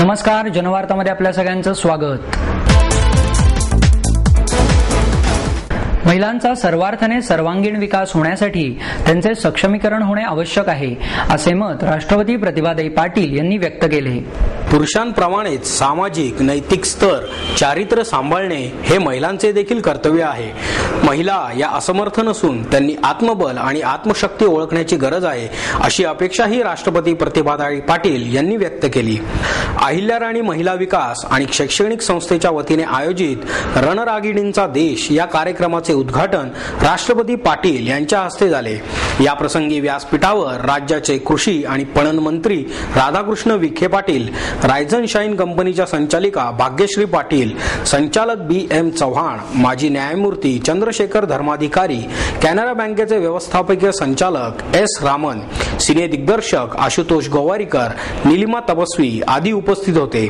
नमस्कार, जनवार्तामध्ये आपल्या सगळ्यांचं स्वागत। महिलांचा सर्वार्थाने सर्वांगीण विकास होण्यासाठी त्यांचे सक्षमीकरण होणे आवश्यक आहे, असे मत राष्ट्रवादी प्रतिभाताई पाटील यांनी व्यक्त केले। पुरुषांप्रमाणेच सामाजिक नैतिक स्तर चारित्र्य सांभाळणे हे महिलांचे देखील कर्तव्य आहे। महिला या असमर्थ नसून त्यांनी आत्मबल आणि आत्मशक्ती ओळखण्याची गरज आहे, अशी अपेक्षाही राष्ट्रपती प्रतिभाताई पाटील यांनी व्यक्त केली। अहिल्याराणी महिला विकास आणि शैक्षणिक संस्थेच्या वतीने आयोजित रणरागिणींचा देश या कार्यक्रमाचे उद्घाटन राष्ट्रपती पाटील यांच्या हस्ते झाले। या प्रसंगी व्यासपीठावर राज्याचे कृषी आणि पणन मंत्री राधाकृष्ण विखे पाटील, रायझन शाईन कंपनीच्या संचालिका भाग्यश्री पाटील, संचालक BM चव्हाण, माजी न्यायमूर्ती चंद्रशेखर धर्माधिकारी, कॅनरा बँकेचे व्यवस्थापकीय संचालक S रामन, सिने दिग्दर्शक आशुतोष गोवारीकर, निलिमा तपस्वी आदी उपस्थित होते।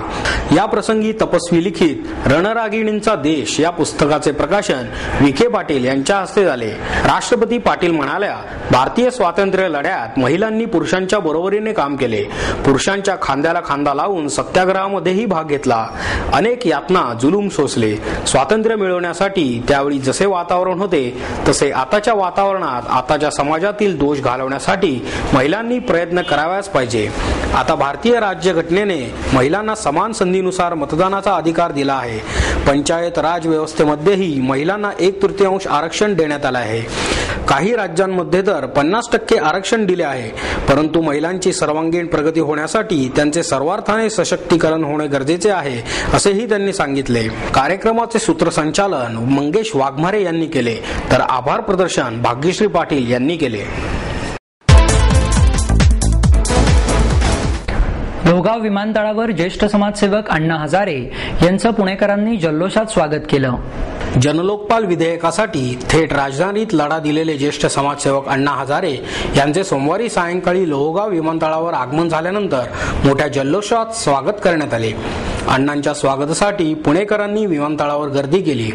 या प्रसंगी तपस्वी लिखित रणरागिणींचा देश या पुस्तकाचे प्रकाशन विखे पाटील यांच्या हस्ते झाले। राष्ट्रपती पाटील म्हणाल्या, भारतीय स्वातंत्र्य लढ्यात महिलांनी पुरुषांच्या बरोबरीने काम केले, पुरुषांच्या खांद्याला खांदा लावून सत्याग्रहामध्येही भाग घेतला, अनेक यातना जुलूम सोसले। स्वातंत्र्य मिळवण्यासाठी त्यावेळी जसे वातावरण होते तसे आताच्या वातावरणात आताच्या समाजातील दोष घालवण्यासाठी महिलांनी प्रयत्न करावयाच पाहिजे। आता भारतीय राज्यघटनेने महिलांना समान संधीनुसार मतदानाचा अधिकार दिला आहे। पंचायत राज व्यवस्थेमध्येही महिलांना 1/3 आरक्षण देण्यात आले आहे। काही राज्यांमध्ये तर 50% आरक्षण दिले आहे, परंतु महिलांची सर्वांगीण प्रगती होण्यासाठी त्यांचे सर्वार्थाने सशक्तीकरण होणे गरजेचे आहे, असेही त्यांनी सांगितले। कार्यक्रमाचे सूत्रसंचालन मंगेश वाघमारे यांनी केले, तर आभार प्रदर्शन भाग्यश्री पाटील यांनी केले। लोहगाव विमानतळावर ज्येष्ठ समाजसेवक अण्णा हजारे यांचं पुणेकरांनी जल्लोषात स्वागत केलं। जनलोकपाल विधेयकासाठी थेट राजधानीत लढा दिलेले ज्येष्ठ समाजसेवक अण्णा हजारे यांचे सोमवारी सायंकाळी लोहगाव विमानतळावर आगमन झाल्यानंतर मोठ्या जल्लोषात स्वागत करण्यात आले। अण्णांच्या स्वागतासाठी पुणेकरांनी विमानतळावर गर्दी केली।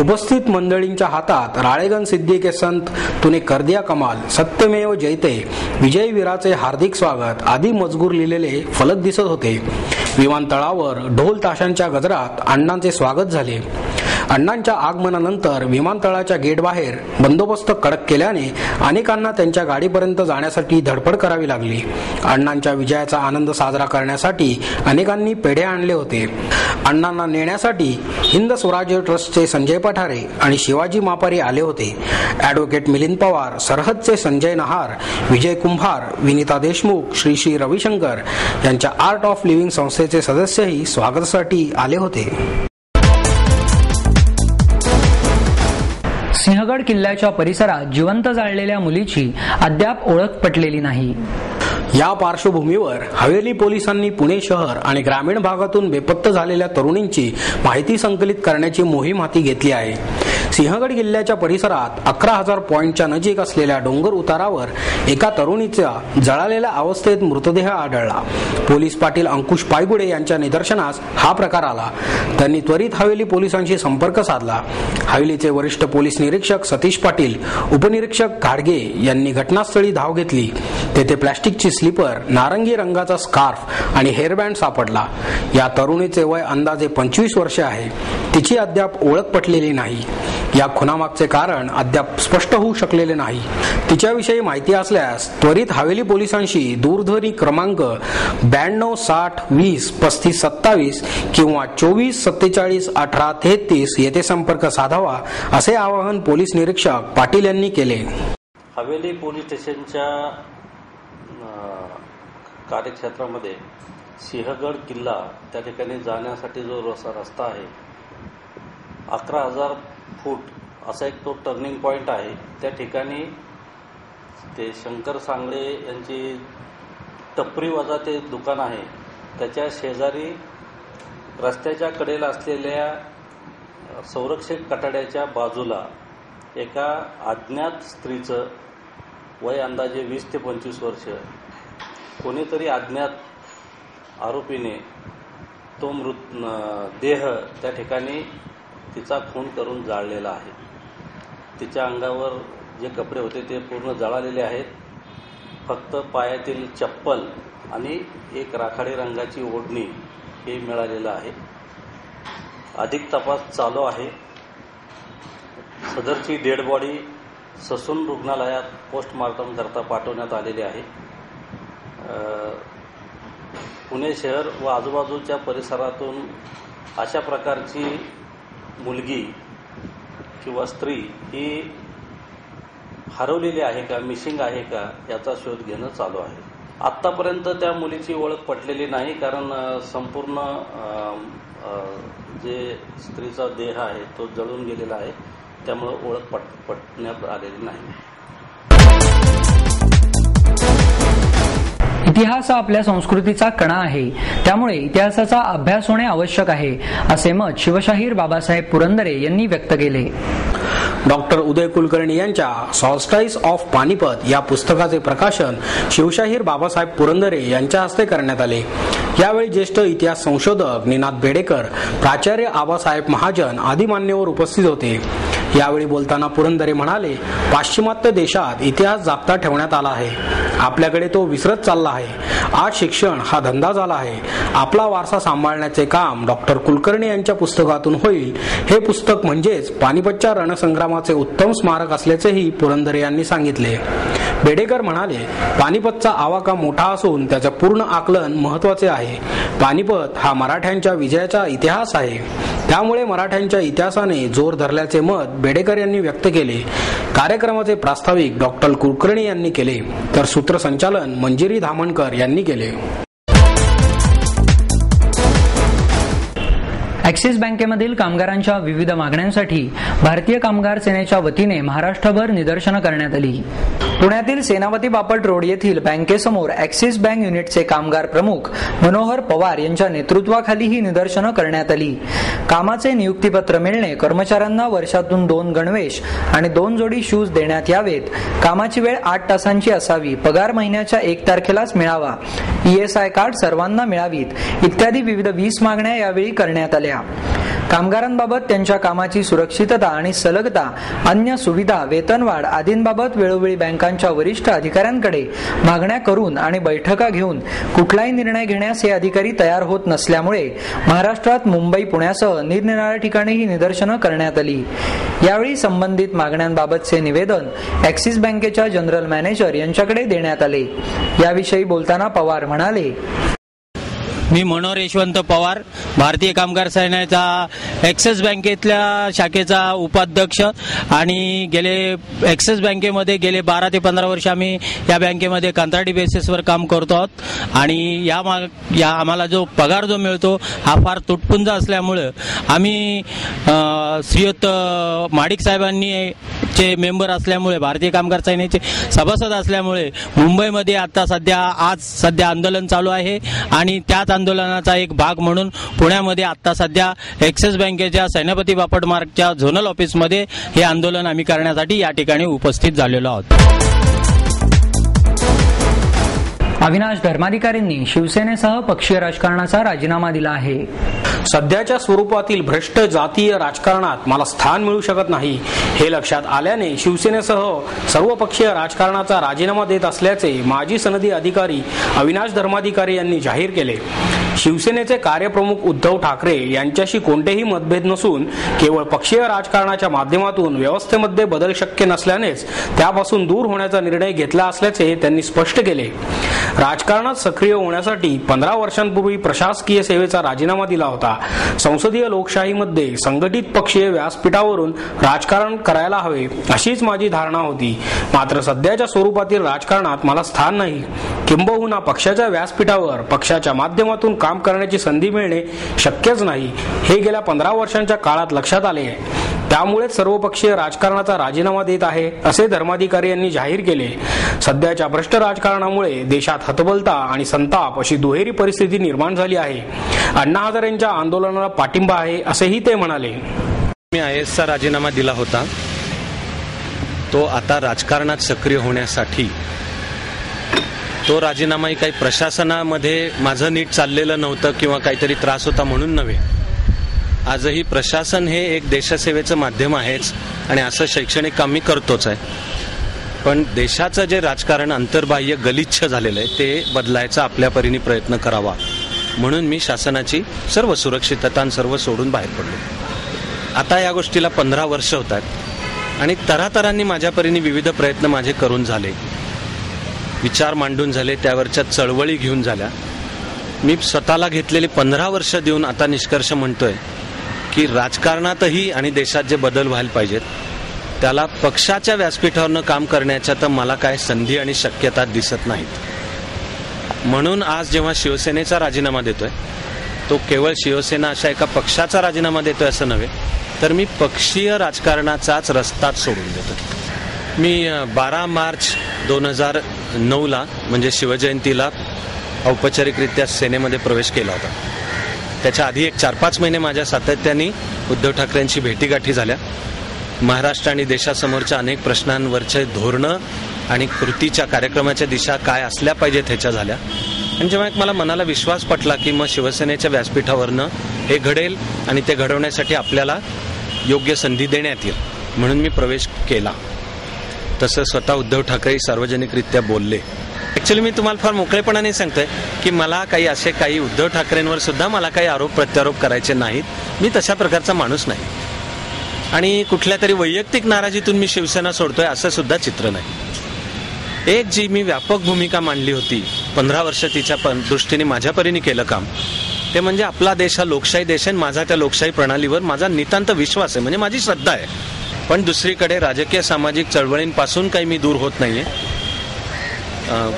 उपस्थित मंडळींच्या हातात राळेगण सिद्धी के संत तूने कर दिया कमाल, सत्यमेव जयते, विजय वीराचे हार्दिक स्वागत आदी मजकूर लिहिलेले फलक दिसत होते। विमानतळावर ढोल ताशांच्या गजरात अण्णांचे स्वागत झाले। अण्णांच्या आगमनानंतर विमानतळाच्या गेट बाहेर बंदोबस्त कडक केल्याने अनेकांना त्यांच्या गाडीपर्यंत जाण्यासाठी धडपड करावी लागली। अण्णांच्या विजयाचा आनंद साजरा करण्यासाठी अनेकांनी पेढे आणले होते। अण्णांना नेण्यासाठी हिंद स्वराज्य ट्रस्टचे संजय पठारे आणि शिवाजी मापारी आले होते। ॲडव्होकेट मिलिंद पवार, सरहदचे संजय नहार, विजय कुंभार, विनीता देशमुख, श्री रविशंकर यांच्या आर्ट ऑफ लिव्हिंग संस्थेचे सदस्यही स्वागतासाठी आले होते। सिंहगड किल्ल्याच्या परिसरात जिवंत जाळलेल्या मुलीची अद्याप ओळख पटलेली नाही। या पार्श्वभूमीवर हवेली पोलिसांनी पुणे शहर आणि ग्रामीण भागातून बेपत्ता झालेल्या तरुणींची माहिती संकलित करण्याची मोहीम हाती घेतली आहे। सिंहगड किल्ल्याच्या परिसरात 11,000 पॉइंटच्या नजीक असलेल्या डोंगर उतारावर एका तरुणीचा जळालेल्या अवस्थेत मृतदेह आढळला। पोलीस पाटील अंकुश पायगुडे यांच्या निदर्शनास हा प्रकार आला। त्यांनी त्वरित हवेली पोलिसांशी संपर्क साधला। हवेलीचे वरिष्ठ पोलीस निरीक्षक सतीश पाटील, उपनिरीक्षक घाडगे यांनी घटनास्थळी धाव घेतली। तेथे प्लास्टिकची स्लीपर, नारंगी रंगाचा स्कार्फ आणि हेअरबँड सापडला। या तरुणीचे वय अंदाजे 25 वर्षे आहे। तिची अद्याप ओळख पटलेली नाही। या खुनामागचे कारण अद्याप स्पष्ट होऊ शकलेले नाही। तिच्याविषयी माहिती असल्यास त्वरित हवेली पोलिसांशी दूरध्वनी क्रमांक 92 60 20 35 27 किंवा 24 47 18 33 येथे संपर्क साधावा, असे आवाहन पोलीस निरीक्षक पाटील यांनी केले। हवेली पोलीस स्टेशनच्या कार्यक्षेत्रामध्ये सिंहगड किल्ला त्या ठिकाणी जाण्यासाठी जो रस्ता आहे, 11,000 फूट असा एक तो टर्निंग पॉईंट आहे। त्या ठिकाणी ते शंकर सांगळे यांची टपरी वजा ते दुकान आहे, त्याच्या शेजारी रस्त्याच्या कडेला असलेल्या संरक्षक कठाड्याच्या बाजूला एका अज्ञात स्त्रीचं वय अंदाजे 20 ते 25 वर्ष, कोणीतरी अज्ञात आरोपीने तो देह त्या ठिकाणी तिचा खून करून जाळलेला आहे। तिच्या अंगावर जे कपडे होते ते पूर्ण जळालेले आहेत। फक्त पायातील चप्पल आणि एक राखाडी रंगाची ओढणी हे मिळालेलं आहे. अधिक तपास चालू आहे. सदरची डेड बॉडी ससून रुग्णालयात पोस्टमॉर्टम करता पाठवण्यात आलेली आहे. पुणे शहर व आजूबाजूच्या परिसरातून अशा प्रकारची मुलगी किंवा स्त्री ही हरवलेली आहे का, मिसिंग आहे का, याचा शोध घेणं चालू आहे. आत्तापर्यंत त्या मुलीची ओळख पटलेली नाही, कारण संपूर्ण जे स्त्रीचा देह आहे तो जळून गेलेला आहे, त्यामुळे ओळख पटण्यात आलेली नाही. इतिहास हा आपल्या संस्कृतीचा कणा आहे, त्यामुळे इतिहासाचा अभ्यास होणे आवश्यक आहे, असे मत शिवशाहीर बाबासाहेब पुरंदरे यांनी व्यक्त केले. डॉक्टर उदय कुलकर्णी यांच्या सॉल्स्टाईस ऑफ पानिपत या पुस्तकाचे प्रकाशन शिवशाहीर बाबासाहेब पुरंदरे यांच्या हस्ते करण्यात आले. यावेळी ज्येष्ठ इतिहास संशोधक निनाद बेडेकर, प्राचार्य आबासाहेब महाजन आदी मान्यवर उपस्थित होते. यावेळी बोलताना पुरंदरे म्हणाले, पाश्चिमात्य देशात इतिहास जागता ठेवण्यात आला आहे, आपल्याकडे तो विसरत चालला आहे. आज शिक्षण हा धंदा झाला आहे. आपला वारसा सांभाळण्याचे काम डॉक्टर कुलकर्णी यांच्या पुस्तकातून होईल. हे पुस्तक म्हणजेच पानिपतच्या रणसंग्रामाचे उत्तम स्मारक असल्याचेही पुरंदरे यांनी सांगितले. बेडेकर म्हणाले, पानिपतचा आवाका मोठा असून त्याचे पूर्ण आकलन महत्वाचे आहे. पानिपत हा मराठ्यांच्या विजयाचा इतिहास आहे, त्यामुळे मराठ्यांच्या इतिहासाने जोर धरल्याचे मत बेडेकर यांनी व्यक्त केले. कार्यक्रमाचे प्रास्ताविक डॉक्टर कुलकर्णी यांनी केले, तर सूत्रसंचालन मंजिरी धामणकर यांनी केले. ॲक्सिस बँकेमधील कामगारांच्या विविध मागण्यांसाठी भारतीय कामगार सेनेच्या वतीने महाराष्ट्रभर निदर्शनं करण्यात आली. पुण्यातील सेनापती बापट रोड येथील बँकेसमोर ॲक्सिस बँक युनिटचे कामगार प्रमुख मनोहर पवार यांच्या नेतृत्वाखाली ही निदर्शनं करण्यात आली. कामाचे नियुक्तीपत्र मिळणे, कर्मचाऱ्यांना वर्षातून 2 गणवेश आणि 2 जोडी शूज देण्यात यावेत, कामाची वेळ 8 तासांची असावी, पगार महिन्याच्या 1 तारखेलाच मिळावा, ESI कार्ड सर्वांना मिळावीत इत्यादी विविध 20 मागण्या यावेळी करण्यात आल्या. कामगारांबाबत त्यांच्या कामाची सुरक्षितता आणि सलगता, अन्य सुविधा, वेतनवाढ आदींबाबत वेळोवेळी बँकांच्या वरिष्ठ अधिकाऱ्यांकडे मागण्या करून आणि बैठका घेऊन कुठलाही निर्णय घेण्यास हे अधिकारी तयार होत नसल्यामुळे महाराष्ट्रात मुंबई, पुण्यासह निरनिराळ्या ठिकाणी ही निदर्शनं करण्यात आली. यावेळी संबंधित मागण्यांबाबतचे निवेदन ॲक्सिस बँकेच्या जनरल मॅनेजर यांच्याकडे देण्यात आले. याविषयी बोलताना पवार म्हणाले, मी मनोहर यशवंत पवार, भारतीय कामगार सेनेचा ॲक्सिस बँकेतल्या शाखेचा उपाध्यक्ष आणि ॲक्सिस बँकेमध्ये गेले 12 ते 15 वर्ष आम्ही या बँकेमध्ये कंत्राटी बेसिसवर काम करतो आहोत. आणि या आम्हाला जो पगार जो मिळतो हा फार तुटपुंज असल्यामुळं आम्ही श्रीयुत माडिक साहेबांनी चे मेंबर असल्यामुळे, भारतीय कामगार सेनेचे सभासद असल्यामुळे मुंबईमध्ये आज सध्या आंदोलन चालू आहे. आणि त्याच आंदोलनाचा एक भाग म्हणून पुण्यामध्ये आता सध्या ॲक्सिस बँकेच्या सेनापती बापट मार्गच्या झोनल ऑफिसमध्ये हे आंदोलन आम्ही करण्यासाठी या ठिकाणी उपस्थित झालेलो आहोत. अविनाश धर्माधिकारींनी शिवसेनेसह पक्षीय राजकारणाचा राजीनामा दिला आहे. सध्याच्या स्वरूपातील भ्रष्ट जातीय राजकारणात मला स्थान मिळू शकत नाही हे लक्षात आल्याने शिवसेनेसह सर्वपक्षीय राजकारणाचा राजीनामा देत असल्याचे माजी सनदी अधिकारी अविनाश धर्माधिकारी यांनी जाहीर केले. शिवसेनेचे कार्यप्रमुख उद्धव ठाकरे यांच्याशी कोणतेही मतभेद नसून केवळ पक्षीय राजकारणाच्या माध्यमातून व्यवस्थेमध्ये बदल शक्य नसल्यानेच त्यापासून दूर होण्याचा निर्णय घेतला असल्याचे त्यांनी स्पष्ट केले. राजकारणात सक्रिय होण्यासाठी 15 वर्षांपूर्वी प्रशासकीय सेवेचा राजीनामा दिला होता. संसदीय लोकशाहीमध्ये संघटित पक्षीय व्यासपीठावरून राजकारण करायला हवे अशीच माझी धारणा होती. मात्र सध्याच्या स्वरूपातील राजकारणात मला स्थान नाही. किंबहुना पक्षाच्या व्यासपीठावर पक्षाच्या माध्यमातून काम करण्याची संधी मिळणे शक्यच नाही हे गेल्या 15 वर्षांच्या काळात लक्षात आले आहे. त्यामुळे सर्वपक्षीय राजकारणाचा राजीनामा देत आहे असे धर्माधिकारी यांनी जाहीर केले. सध्याच्या भ्रष्ट राजकारणामुळे देशात हतबलता आणि संताप अशी दुहेरी परिस्थिती निर्माण झाली आहे. अण्णा हजारेंच्या आंदोलनाला पाठिंबा आहे असेही ते म्हणाले. मी IASचा राजीनामा दिला होता, तो आता राजकारणात सक्रिय होण्यासाठी. तो राजीनामाही काही प्रशासनामध्ये माझं नीट चाललेलं नव्हतं किंवा काहीतरी त्रास होता म्हणून नव्हे. आजही प्रशासन हे एक देशसेवेचं माध्यम आहेच आणि असं शैक्षणिक काम मी करतोच आहे. पण देशाचं जे राजकारण अंतर्बाह्य गलिच्छ झालेलं आहे ते बदलायचा आपल्या परीने प्रयत्न करावा. म्हणून मी शासनाची सर्व सुरक्षितता आणि सर्व सोडून बाहेर पडलो. आता या गोष्टीला 15 वर्ष होतात आणि तऱ्हातऱ्हांनी माझ्या परीने विविध प्रयत्न माझे करून झाले, विचार मांडून झाले, त्यावरच्या चळवळी घेऊन झाल्या. मी स्वतःला घेतलेली 15 वर्ष देऊन आता निष्कर्ष म्हणतोय की राजकारणातही आणि देशात जे बदल व्हायला पाहिजेत त्याला पक्षाच्या व्यासपीठावरनं काम करण्याच्या तर मला काय संधी आणि शक्यता दिसत नाहीत. म्हणून आज जेव्हा शिवसेनेचा राजीनामा देतोय तो केवळ शिवसेना अशा एका पक्षाचा राजीनामा देतोय असं नव्हे, तर मी पक्षीय राजकारणाचाच रस्ताच सोडून देतो. मी 12 मार्च 2009 म्हणजे शिवजयंतीला औपचारिकरित्या सेनेमध्ये प्रवेश केला होता. त्याच्या आधी एक 4-5 महिने माझ्या सातत्याने उद्धव ठाकरेंची भेटीगाठी झाल्या. महाराष्ट्र आणि देशासमोरच्या अनेक प्रश्नांवरचे धोरणं आणि कृतीच्या कार्यक्रमाच्या दिशा काय असल्या पाहिजेत ह्याच्या झाल्या. आणि जेव्हा एक मला मनाला विश्वास पटला की मग शिवसेनेच्या व्यासपीठावरनं हे घडेल आणि ते घडवण्यासाठी आपल्याला योग्य संधी देण्यात येईल म्हणून मी प्रवेश केला. तसं स्वतः उद्धव ठाकरे सार्वजनिकरित्या बोलले. ॲक्च्युली मी तुम्हाला फार मोकळेपणाने सांगतोय की मला काही उद्धव ठाकरेंवर सुद्धा मला काही आरोप प्रत्यारोप करायचे नाहीत. मी तशा प्रकारचा माणूस नाही आणि कुठल्या तरी वैयक्तिक नाराजीतून मी शिवसेना सोडतोय असं सुद्धा चित्र नाही. एक जी मी व्यापक भूमिका मांडली होती 15 वर्ष तिच्या दृष्टीने माझ्या परीने केलं काम ते म्हणजे आपला देश हा लोकशाही देश आहे. माझा त्या लोकशाही प्रणालीवर माझा नितांत विश्वास आहे, म्हणजे माझी श्रद्धा आहे. पण दुसरीकडे राजकीय सामाजिक चळवळींपासून काही मी दूर होत नाहीये.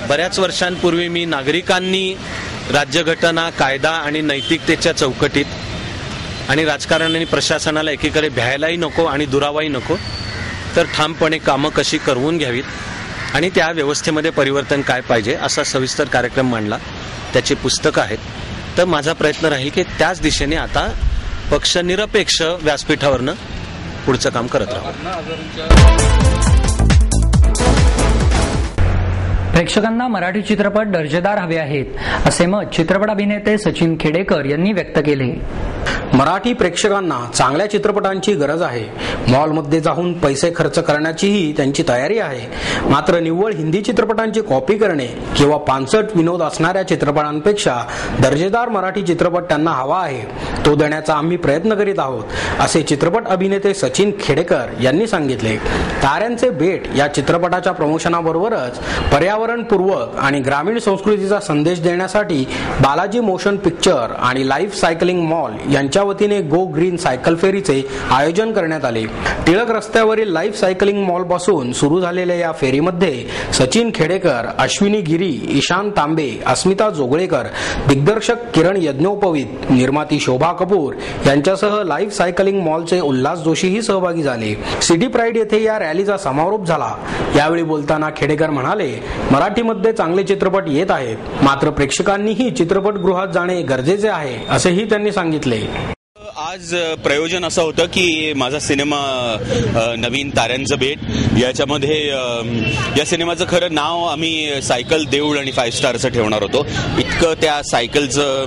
बऱ्याच वर्षांपूर्वी मी नागरिकांनी राज्यघटना, कायदा आणि नैतिकतेच्या चौकटीत आणि राजकारण आणि प्रशासनाला एकीकडे भ्यायलाही नको आणि दुरावाही नको तर ठामपणे कामं कशी करवून घ्यावीत आणि त्या व्यवस्थेमध्ये परिवर्तन काय पाहिजे असा सविस्तर कार्यक्रम मांडला. त्याची पुस्तकं आहेत. तर माझा प्रयत्न राहील की त्याच दिशेने आता पक्षनिरपेक्ष व्यासपीठावरनं पुढचं काम करत राहू. प्रेक्षकांना मराठी चित्रपट दर्जेदार हवे आहेत असे मत चित्रपट अभिनेते सचिन खेडेकर यांनी व्यक्त केले. मराठी प्रेक्षकांना चांगल्या चित्रपटांची गरज आहे. मॉलमध्ये जाऊन पैसे खर्च करण्याचीही त्यांची तयारी आहे. मात्र निव्वळ हिंदी चित्रपटांची कॉपी करणे किंवा पानसट विनोद असणाऱ्या चित्रपटांपेक्षा दर्जेदार मराठी चित्रपट त्यांना हवा आहे. तो देण्याचा आम्ही प्रयत्न करीत आहोत असे चित्रपट अभिनेते सचिन खेडेकर यांनी सांगितले. ताऱ्यांचे बेट या चित्रपटाच्या प्रमोशनाबरोबरच पर्यावरणपूर्वक आणि ग्रामीण संस्कृतीचा संदेश देण्यासाठी बालाजी मोशन पिक्चर आणि लाईफ सायकलिंग मॉल यांच्या वतीने गो ग्रीन सायकल फेरीचे आयोजन करण्यात आले. टिळक रस्त्यावरील लाईफ सायकलिंग मॉल पासून सुरू झालेल्या या फेरीमध्ये सचिन खेडेकर, अश्विनी गिरी, ईशान तांबे, अस्मिता जोगळेकर, दिग्दर्शक किरण यज्ञोपवीत, निर्माती शोभा कपूर यांच्यासह लाईफ सायकलिंग मॉलचे उल्हास जोशीही सहभागी झाले. सिटी प्राईड येथे या रॅलीचा समारोप झाला. यावेळी बोलताना खेडेकर म्हणाले, मराठीमध्ये चांगले चित्रपट येत आहेत, मात्र प्रेक्षकांनीही चित्रपटगृहात जाणे गरजेचे आहे असेही त्यांनी सांगितले. आज प्रयोजन असं होतं की माझा सिनेमा नवीन ताऱ्यांचं बेट याच्यामध्ये या सिनेमाचं खरं नाव आम्ही सायकल देऊळ आणि 5 स्टार असं ठेवणार होतो. इतकं त्या सायकलचं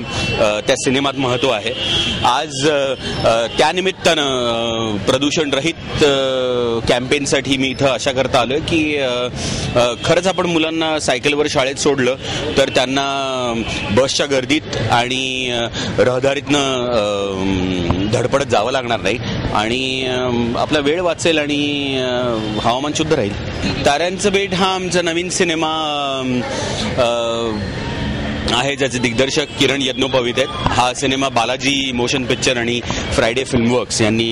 त्या सिनेमात महत्त्व आहे. आज त्यानिमित्तानं प्रदूषण रहित कॅम्पेनसाठी मी इथं अशा करता आलोय की खरंच आपण मुलांना सायकलवर शाळेत सोडलं तर त्यांना बसच्या गर्दीत आणि रहदारीतनं धडपडत जावं लागणार नाही आणि आपला वेळ वाचेल आणि हवामान शुद्ध राहील. ताऱ्यांचं बेट हा आमचा नवीन सिनेमा आहे ज्याचे दिग्दर्शक किरण यज्ञोपवीत आहेत. हा सिनेमा बालाजी मोशन पिक्चर आणि फ्रायडे फिल्मवर्क्स यांनी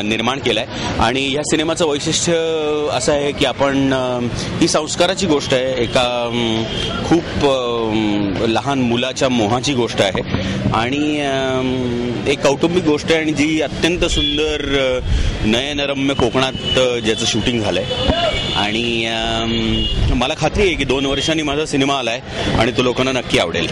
निर्माण केला आहे आणि या सिनेमाचं वैशिष्ट्य असं आहे की आपण ही संस्काराची गोष्ट आहे. एका खूप लहान मुलाच्या मोहाची गोष्ट आहे आणि एक कौटुंबिक गोष्ट आहे आणि जी अत्यंत सुंदर नयनरम्य कोकणात ज्याचं शूटिंग झालंय आणि मला खात्री आहे की 2 वर्षांनी माझा सिनेमा आलाय आणि तो लोकांना नक्की आवडेल.